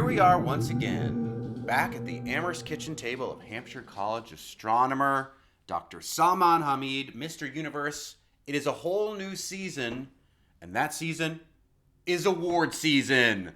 Here we are once again, back at the Amherst kitchen table of Hampshire College astronomer Dr. Salman Hameed, Mr. Universe. It is a whole new season, and that season is award season,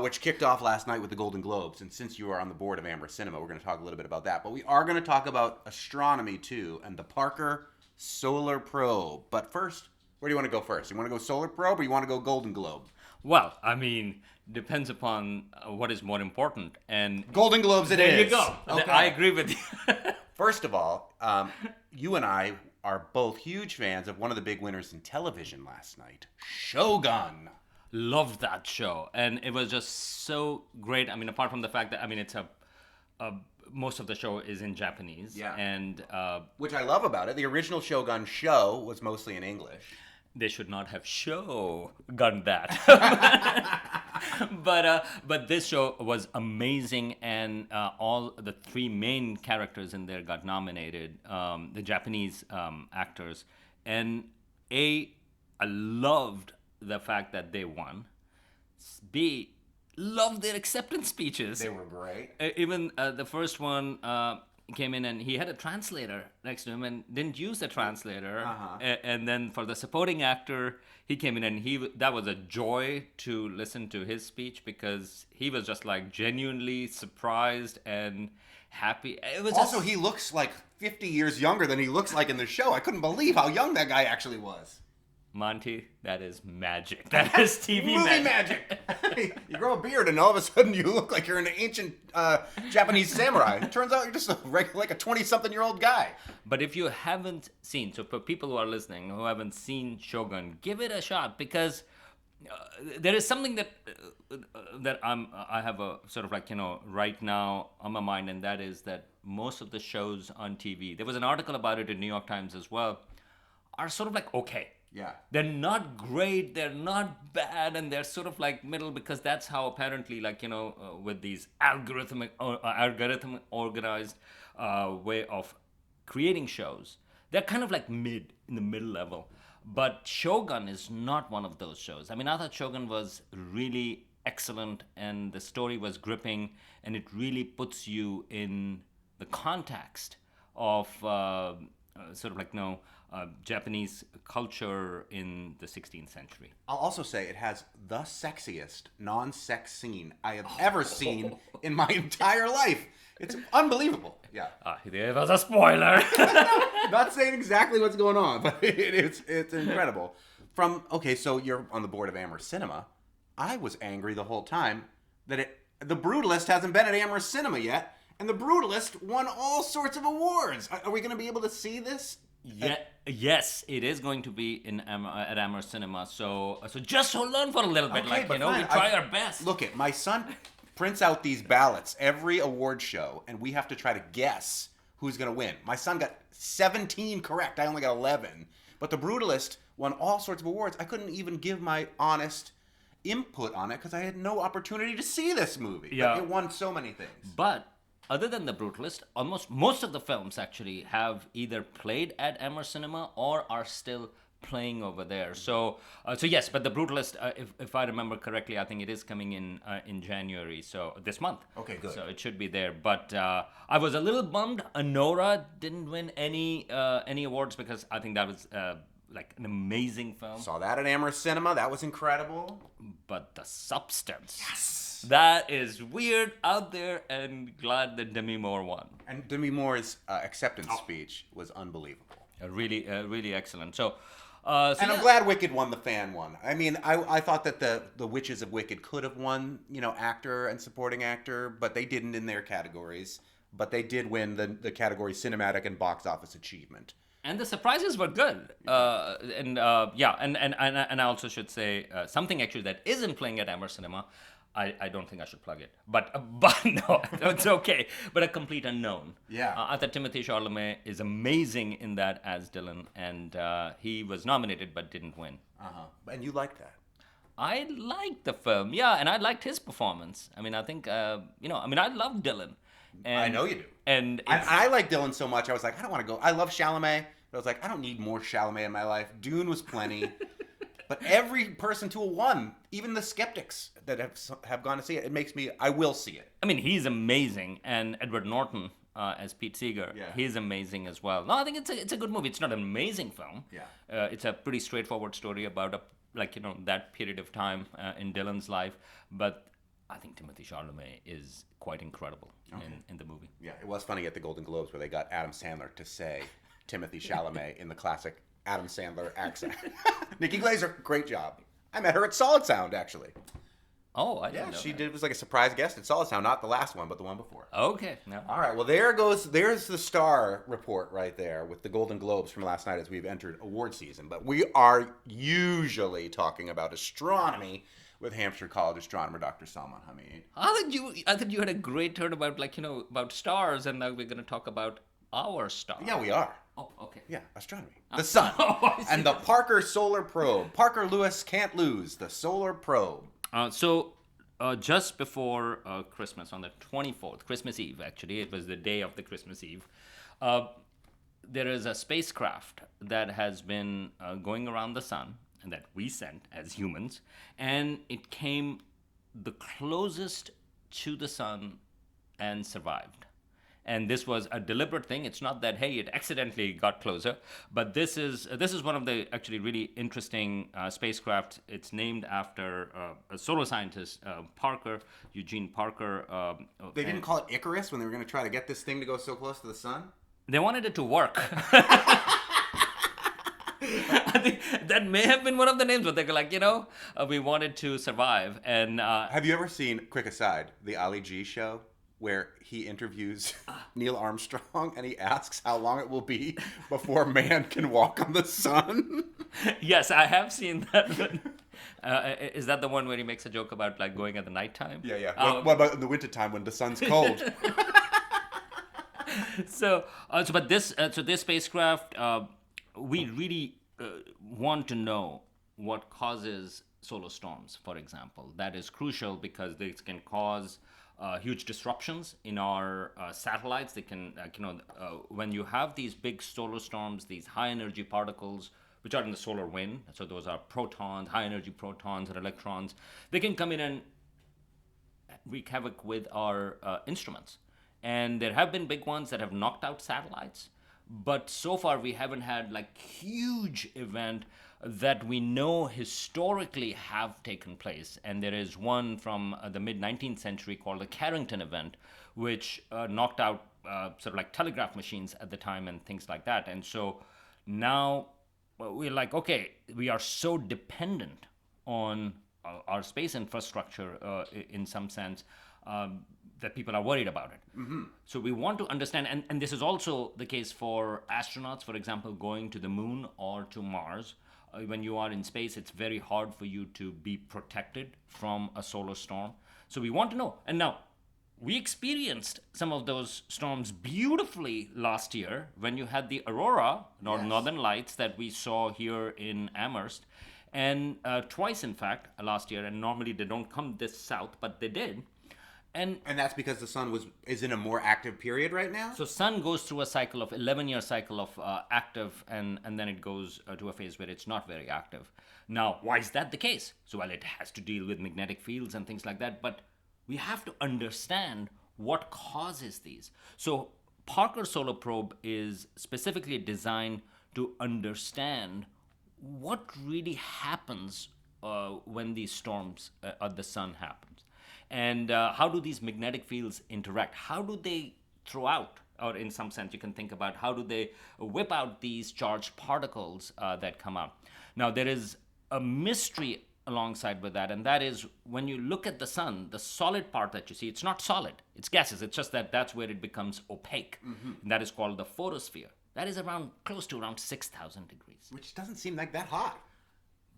which kicked off last night with the Golden Globes. And since you are on the board of Amherst Cinema, we're going to talk a little bit about that. But we are going to talk about astronomy, too, and the Parker Solar Probe. But first, where do you want to go first? You want to go Solar Probe or you want to go Golden Globe? Well, I mean, depends upon what is more important. And Golden Globes it is. There you go. Okay. I agree with you. First of all, you and I are both huge fans of one of the big winners in television last night, Shogun. Loved that show. And it was just so great. I mean, apart from the fact that, I mean, it's most of the show is in Japanese. Yeah. And which I love about it. The original Shogun show was mostly in English. they should not have shogun that. But this show was amazing, and all the three main characters in there got nominated, the Japanese actors. And I loved the fact that they won. B, loved their acceptance speeches. They were great. Even the first one came in and he had a translator next to him and didn't use the translator. Uh-huh. And then for the supporting actor, he came in and that was a joy to listen to his speech because he was just like genuinely surprised and happy. It was Also, he looks like 50 years younger than he looks like in the show. I couldn't believe how young that guy actually was. Monty, that is magic. That is TV Movie magic. You grow a beard and all of a sudden you look like you're an ancient Japanese samurai. It turns out you're just like a 20-something-year-old guy. But if you haven't seen, so for people who are listening who haven't seen Shogun, give it a shot because there is something that I have a sort of like, right now on my mind, and that is that most of the shows on TV, there was an article about it in New York Times as well, are sort of like okay. Yeah. They're not great, they're not bad, and they're sort of like middle because that's how apparently, like, with these algorithm organized way of creating shows, they're kind of like in the middle level. But Shogun is not one of those shows. I mean, I thought Shogun was really excellent and the story was gripping and it really puts you in the context of sort of like, Japanese culture in the 16th century. I'll also say it has the sexiest non-sex scene I have ever seen in my entire life. It's unbelievable. Yeah. There was a spoiler. Not saying exactly what's going on, but it's incredible. So you're on the board of Amherst Cinema. I was angry the whole time that the Brutalist hasn't been at Amherst Cinema yet, and the Brutalist won all sorts of awards. Are we going to be able to see this? Yeah, yes, it is going to be at Amherst Cinema. So just hold on for a little bit, Okay, we fine. try our best. Look, my son prints out these ballots every award show, and we have to try to guess who's going to win. My son got 17 correct. I only got 11. But the Brutalist won all sorts of awards. I couldn't even give my honest input on it because I had no opportunity to see this movie. Yeah. But it won so many things. But other than The Brutalist, almost most of the films actually have either played at Amherst Cinema or are still playing over there. So yes, but The Brutalist, if I remember correctly, I think it is coming in January, so this month. Okay, good. So it should be there. But I was a little bummed Anora didn't win any awards because I think that was like an amazing film. Saw that at Amherst Cinema. That was incredible. But The Substance. Yes. That is weird, out there, and glad that Demi Moore won. And Demi Moore's acceptance speech was unbelievable. Really excellent. So I'm glad Wicked won the fan one. I mean, I thought that the Witches of Wicked could have won, actor and supporting actor, but they didn't in their categories. But they did win the category cinematic and box office achievement. And the surprises were good. And I also should say something actually that isn't playing at Amherst Cinema. I don't think I should plug it, but no, it's okay. But A Complete Unknown. Yeah. I thought Timothée Chalamet is amazing in that as Dylan, and he was nominated but didn't win. And you liked that? I liked the film, yeah, and I liked his performance. I mean, I think I love Dylan. And, I know you do. And I like Dylan so much. I was like, I don't want to go. I love Chalamet, but I was like, I don't need more Chalamet in my life. Dune was plenty. But every person to a one, even the skeptics that have gone to see it, it makes me, I will see it. I mean, he's amazing, and Edward Norton as Pete Seeger, Yeah. he's amazing as well. No, I think it's a good movie. It's not an amazing film. Yeah. It's a pretty straightforward story about that period of time in Dylan's life. But I think Timothée Chalamet is quite incredible in the movie. Yeah, it was funny at the Golden Globes where they got Adam Sandler to say Timothée Chalamet in the classic Adam Sandler accent. Nikki Glaser, great job. I met her at Solid Sound, actually. Oh, I didn't know She that. did, was like a surprise guest at Solid Sound, not the last one, but the one before. Okay. No. All right, well, there's the star report right there with the Golden Globes from last night as we've entered award season. But we are usually talking about astronomy with Hampshire College astronomer Dr. Salman Hameed. I thought you had a great turn about about stars, and now we're going to talk about our star. Yeah, we are. Oh, okay. Yeah, astronomy. The sun. Oh, I see. And the Parker Solar Probe. Parker Lewis can't lose. The Solar Probe. So just before Christmas, on the 24th, Christmas Eve, actually, it was the day of the Christmas Eve, there is a spacecraft that has been going around the sun, and that we sent as humans, and it came the closest to the sun and survived. And this was a deliberate thing. It's not that, hey, it accidentally got closer, but this is one of the actually really interesting spacecraft. It's named after a solar scientist, Eugene Parker. They didn't call it Icarus when they were going to try to get this thing to go so close to the sun? They wanted it to work. I think that may have been one of the names, but they're like, we wanted to survive. And Have you ever seen, quick aside, the Ali G show? Where he interviews Neil Armstrong and he asks how long it will be before man can walk on the sun. yes, I have seen that. Is that the one where he makes a joke about like going at the nighttime? Yeah. What about in the wintertime when the sun's cold? But this spacecraft, we really want to know what causes solar storms, for example. That is crucial because this can cause huge disruptions in our satellites. They can, when you have these big solar storms, these high energy particles, which are in the solar wind, so those are protons, high energy protons and electrons, they can come in and wreak havoc with our instruments. And there have been big ones that have knocked out satellites, but so far we haven't had like huge event that we know historically have taken place. And there is one from the mid-19th century called the Carrington event, which knocked out sort of like telegraph machines at the time and things like that. And so now we're like, okay, we are so dependent on our space infrastructure in some sense that people are worried about it. Mm-hmm. So we want to understand, and this is also the case for astronauts, for example, going to the moon or to Mars. When you are in space, it's very hard for you to be protected from a solar storm. So we want to know. And now, we experienced some of those storms beautifully last year when you had the aurora, or northern lights, that we saw here in Amherst. And twice, in fact, last year. And normally they don't come this south, but they did. And that's because the sun is in a more active period right now? So sun goes through a cycle of 11-year cycle of active, and then it goes to a phase where it's not very active. Now, why is that the case? So, well, it has to deal with magnetic fields and things like that, but we have to understand what causes these. So Parker Solar Probe is specifically designed to understand what really happens when these storms at the sun happens. And how do these magnetic fields interact? How do they throw out, or in some sense you can think about, how do they whip out these charged particles that come out? Now there is a mystery alongside with that, and that is when you look at the sun, the solid part that you see, it's not solid, it's gases. It's just that that's where it becomes opaque. Mm-hmm. And that is called the photosphere. That is close to around 6,000 degrees. Which doesn't seem like that hot.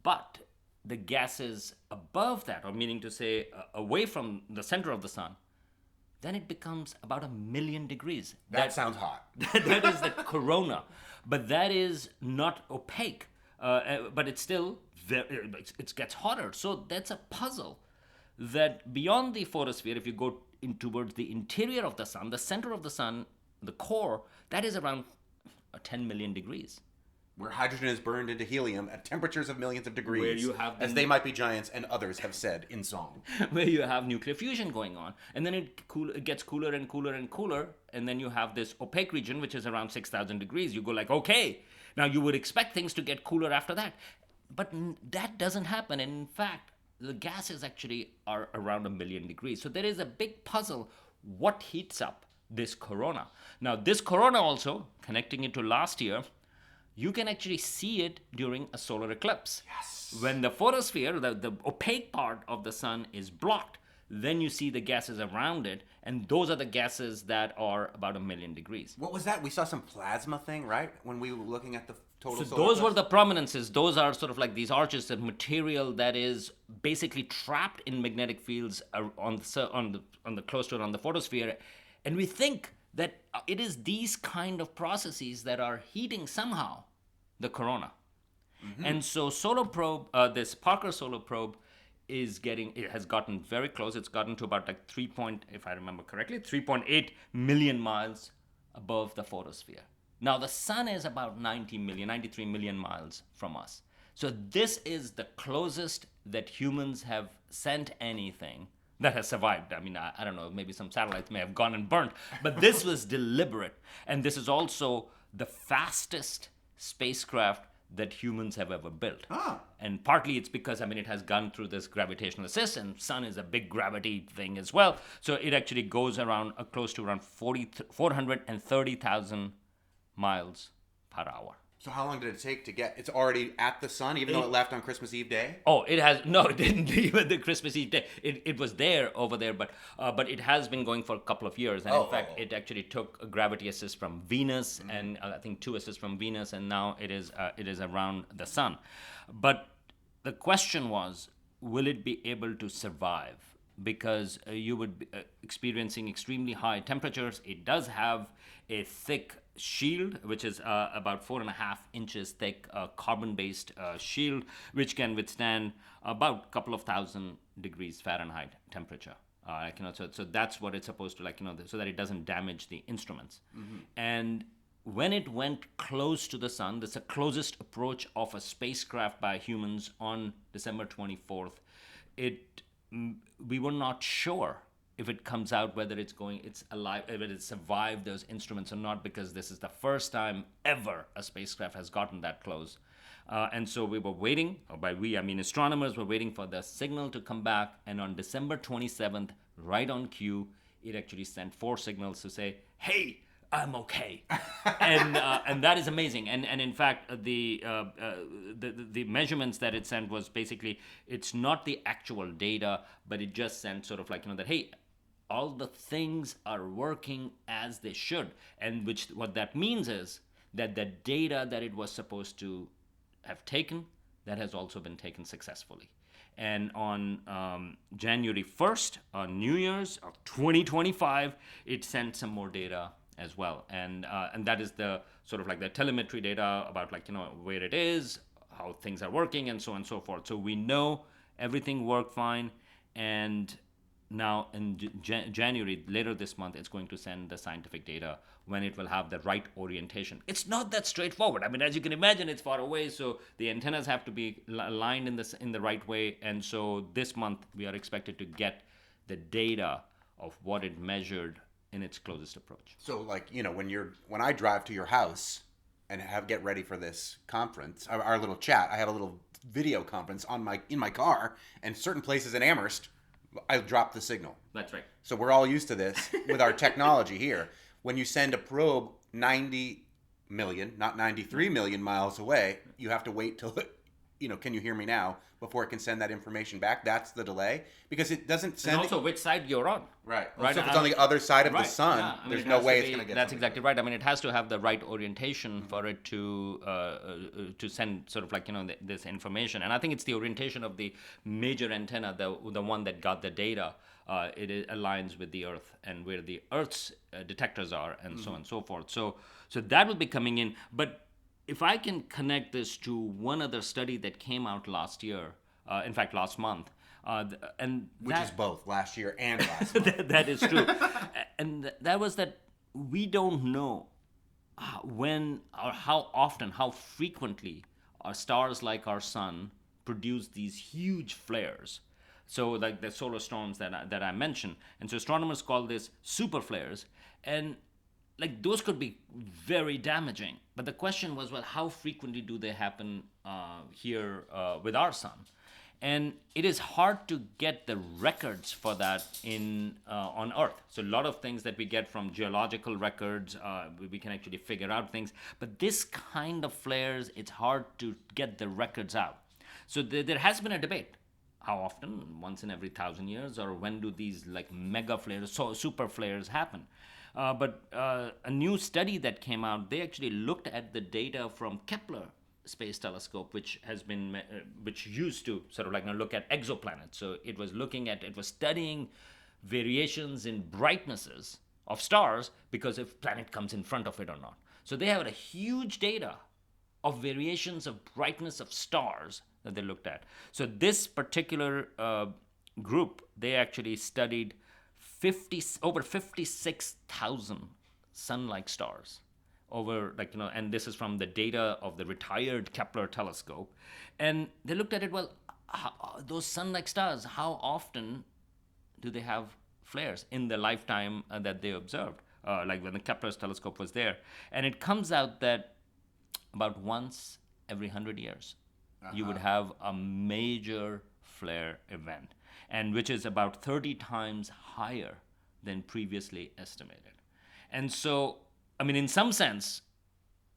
But the gases above that, or meaning to say away from the center of the sun, then it becomes about 1,000,000 degrees. That sounds hot. That is the corona. But that is not opaque. But it's still, it gets hotter. So that's a puzzle that beyond the photosphere, if you go in towards the interior of the sun, the center of the sun, the core, that is around 10 million degrees. where hydrogen is burned into helium at temperatures of millions of degrees, Where you have as they might be giants, and others have said in song. where you have nuclear fusion going on, and then it gets cooler and cooler and cooler, and then you have this opaque region which is around 6,000 degrees. You go like, okay, now you would expect things to get cooler after that, but that doesn't happen. And in fact, the gases actually are around 1 million degrees. So there is a big puzzle: what heats up this corona? Now this corona also, connecting it to last year, you can actually see it during a solar eclipse. Yes. When the photosphere, the opaque part of the sun, is blocked, then you see the gases around it, and those are the gases that are about 1 million degrees. What was that? We saw some plasma thing, right? When we were looking at the total So solar those were eclipse? the prominences. Those are sort of like these arches of material that is basically trapped in magnetic fields on the close to it on the photosphere, and we think that it is these kind of processes that are heating somehow the corona. And so solar probe, this Parker solar probe, it has gotten very close. It's gotten to about like if I remember correctly, 3.8 million miles above the photosphere. Now the sun is about 93 million miles from us. So this is the closest that humans have sent anything that has survived. I mean, I don't know, maybe some satellites may have gone and burnt, but this was deliberate. And this is also the fastest spacecraft that humans have ever built. Ah. And partly it's because, I mean, it has gone through this gravitational assist, and sun is a big gravity thing as well. So it actually goes around close to around 430,000 miles per hour. So how long did it take to get? It's already at the sun, even though it left on Christmas Eve day. Oh, it didn't leave at the Christmas Eve day. It was there over there, but it has been going for a couple of years. And in fact, it actually took a gravity assist from Venus, and I think 2 assists from Venus, and now it is around the sun. But the question was, will it be able to survive? Because you would be experiencing extremely high temperatures. It does have a thick shield, which is about 4.5 inches thick, carbon-based shield, which can withstand about a couple of thousand degrees Fahrenheit temperature. So that's what it's supposed to, so that it doesn't damage the instruments. And when it went close to the sun, that's the closest approach of a spacecraft by humans on December 24th. We were not sure if it comes out whether it's alive, if it has survived those instruments or not, because this is the first time ever a spacecraft has gotten that close. And so we were waiting, or by we, I mean astronomers were waiting for the signal to come back, and on December 27th, right on cue, it actually sent 4 signals to say, hey, I'm okay. And that is amazing. And in fact, the measurements that it sent was basically, it's not the actual data, but it just sent sort of that, hey, all the things are working as they should. And what that means is that the data that it was supposed to have taken, that has also been taken successfully. And on January 1st, on New Year's of 2025, it sent some more data as well. And that is the sort of the telemetry data about where it is, how things are working, and so on and so forth. So we know everything worked fine. And now in January, later this month, it's going to send the scientific data when it will have the right orientation. It's not that straightforward. I mean, as you can imagine, it's far away, so the antennas have to be aligned in the right way. And so this month, we are expected to get the data of what it measured in its closest approach. So when I drive to your house and get ready for this conference, our little chat, I have a little video conference in my car, and certain places in Amherst, I drop the signal. That's right. So we're all used to this with our technology here. When you send a probe 90 million, not 93 million miles away, you have to wait till can you hear me now, before it can send that information back. That's the delay, because it doesn't send. And also which side you're on. Right. So if it's on the other side of the sun, yeah. I mean, there's no way it's going to get. That's exactly right. I mean, it has to have the right orientation for it to send sort of this information. And I think it's the orientation of the major antenna, the one that got the data. It aligns with the Earth and where the Earth's detectors are, and so on and so forth. So that will be coming in, but. If I can connect this to one other study that came out last year, in fact, last month, which is both last year and last month. that is true. And that was that we don't know when or how often, how frequently stars like our sun produce these huge flares. So, like the solar storms that I mentioned, and so astronomers call this super flares, and like those could be very damaging. But the question was, well, how frequently do they happen here with our sun? And it is hard to get the records for that in on Earth. So a lot of things that we get from geological records, we can actually figure out things. But this kind of flares, it's hard to get the records out. So there has been a debate. How often? Once in every 1,000 years, or when do these like mega flares, so super flares happen? But a new study that came out, they actually looked at the data from Kepler space telescope, which used to sort of like look at exoplanets. So it was studying variations in brightnesses of stars because if planet comes in front of it or not. So they have a huge data of variations of brightness of stars that they looked at. So this particular group, they actually studied over 56,000 sun-like stars over and this is from the data of the retired Kepler telescope, and they looked at it. Well, those sun-like stars, how often do they have flares in the lifetime that they observed, like when the Kepler's telescope was there? And it comes out that about once every 100 years, you would have a major flare event, and which is about 30 times higher than previously estimated. And so, I mean, in some sense,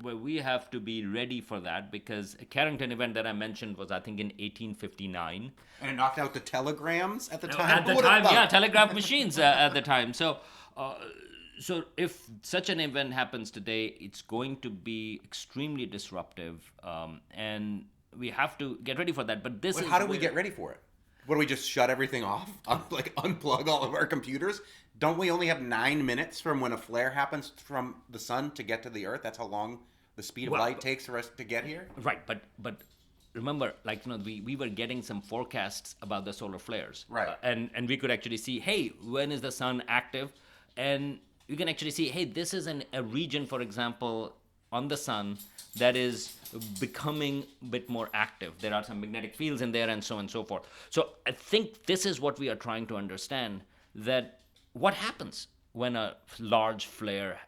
well, we have to be ready for that, because a Carrington event that I mentioned was, I think, in 1859. And it knocked out the telegrams at the time? At the What time, about- yeah, telegraph machines at the time. So if such an event happens today, it's going to be extremely disruptive, and we have to get ready for that. But this Wait, is how do we where- get ready for it? What do we just shut everything off? Like unplug all of our computers? Don't we only have 9 minutes from when a flare happens from the sun to get to the Earth? That's how long the speed of Well, light takes for us to get here? Right, but remember, we were getting some forecasts about the solar flares, Right. And we could actually see, hey, when is the sun active, and you can actually see, hey, this is a region, for example, on the sun that is becoming a bit more active. There are some magnetic fields in there, and so on and so forth. So I think this is what we are trying to understand, that what happens when a large flare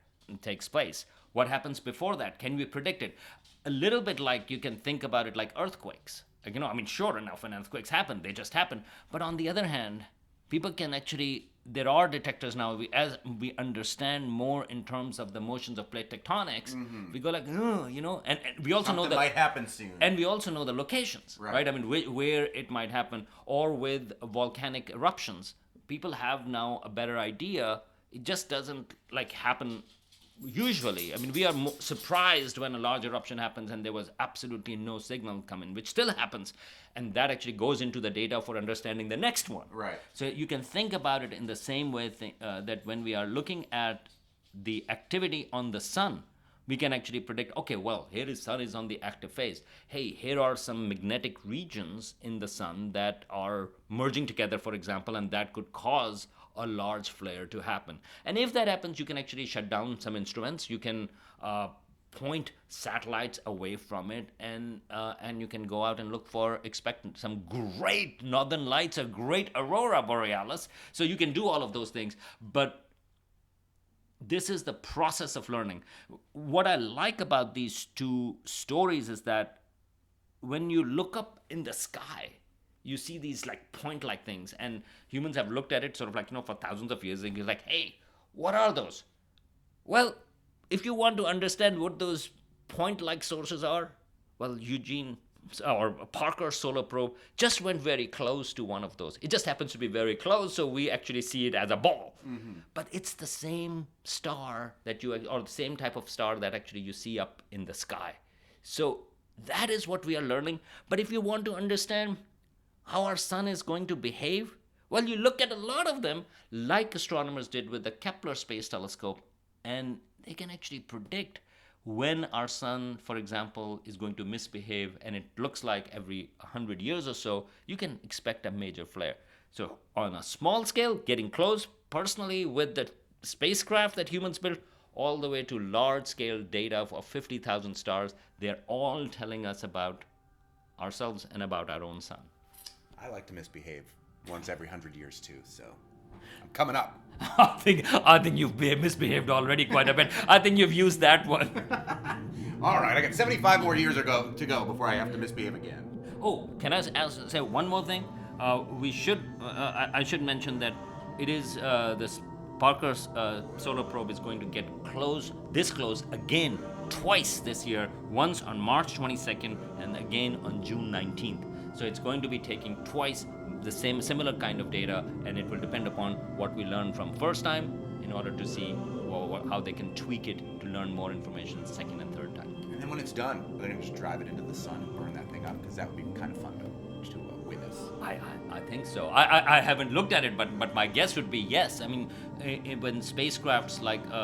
takes place? What happens before that? Can we predict it? A little bit like you can think about it like earthquakes. Like, I mean, sure enough, when earthquakes happen, they just happen. But on the other hand, people can actually, there are detectors now, as we understand more in terms of the motions of plate tectonics, we go like, and we also know Something that might happen soon. and we also know the locations, right? I mean, where it might happen, or with volcanic eruptions. People have now a better idea. It just doesn't like happen usually. I mean, we are surprised when a large eruption happens and there was absolutely no signal coming, which still happens. And that actually goes into the data for understanding the next one. Right. So you can think about it in the same way that when we are looking at the activity on the sun, we can actually predict, okay, well, here is sun is on the active phase. Hey, here are some magnetic regions in the sun that are merging together, for example, and that could cause a large flare to happen. And if that happens, you can actually shut down some instruments. You can point satellites away from it, and you can go out and look for some great northern lights, a great aurora borealis. So you can do all of those things, but this is the process of learning. What I like about these two stories is that when you look up in the sky, you see these like point-like things, and humans have looked at it sort of like, for thousands of years, and you're like, hey, what are those? Well, if you want to understand what those point-like sources are, well, Parker's solar probe just went very close to one of those. It just happens to be very close, so we actually see it as a ball. But it's the same star or the same type of star that actually you see up in the sky. So that is what we are learning. But if you want to understand how our sun is going to behave, well, you look at a lot of them, like astronomers did with the Kepler space telescope, and they can actually predict when our sun, for example, is going to misbehave, and it looks like every 100 years or so, you can expect a major flare. So on a small scale, getting close personally with the spacecraft that humans built, all the way to large-scale data of 50,000 stars. They're all telling us about ourselves and about our own sun. I like to misbehave once every 100 years too, so I'm coming up. I think you've misbehaved already quite a bit. I think you've used that one. All right, I got 75 more years to go before I have to misbehave again. Oh, can I say one more thing? I should mention that it is this Parker's solar probe is going to get this close again twice this year. Once on March 22nd and again on June 19th. So it's going to be taking twice the similar kind of data, and it will depend upon what we learn from first time in order to see how they can tweak it to learn more information second and third time. And then when it's done, they're going to just drive it into the sun and burn that thing up, because that would be kind of fun to witness. I think so. I haven't looked at it, but my guess would be yes. I mean, when spacecrafts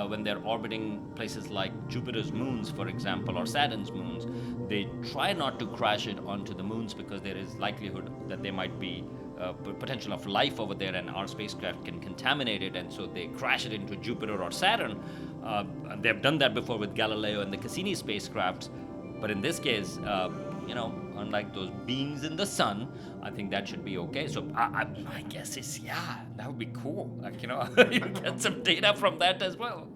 when they're orbiting places like Jupiter's moons, for example, or Saturn's moons, they try not to crash it onto the moons because there is likelihood that there might be potential of life over there, and our spacecraft can contaminate it, and so they crash it into Jupiter or Saturn. They've done that before with Galileo and the Cassini spacecrafts, but in this case, unlike those beings in the sun, I think that should be okay. So my guess is, yeah, that would be cool. You get some data from that as well.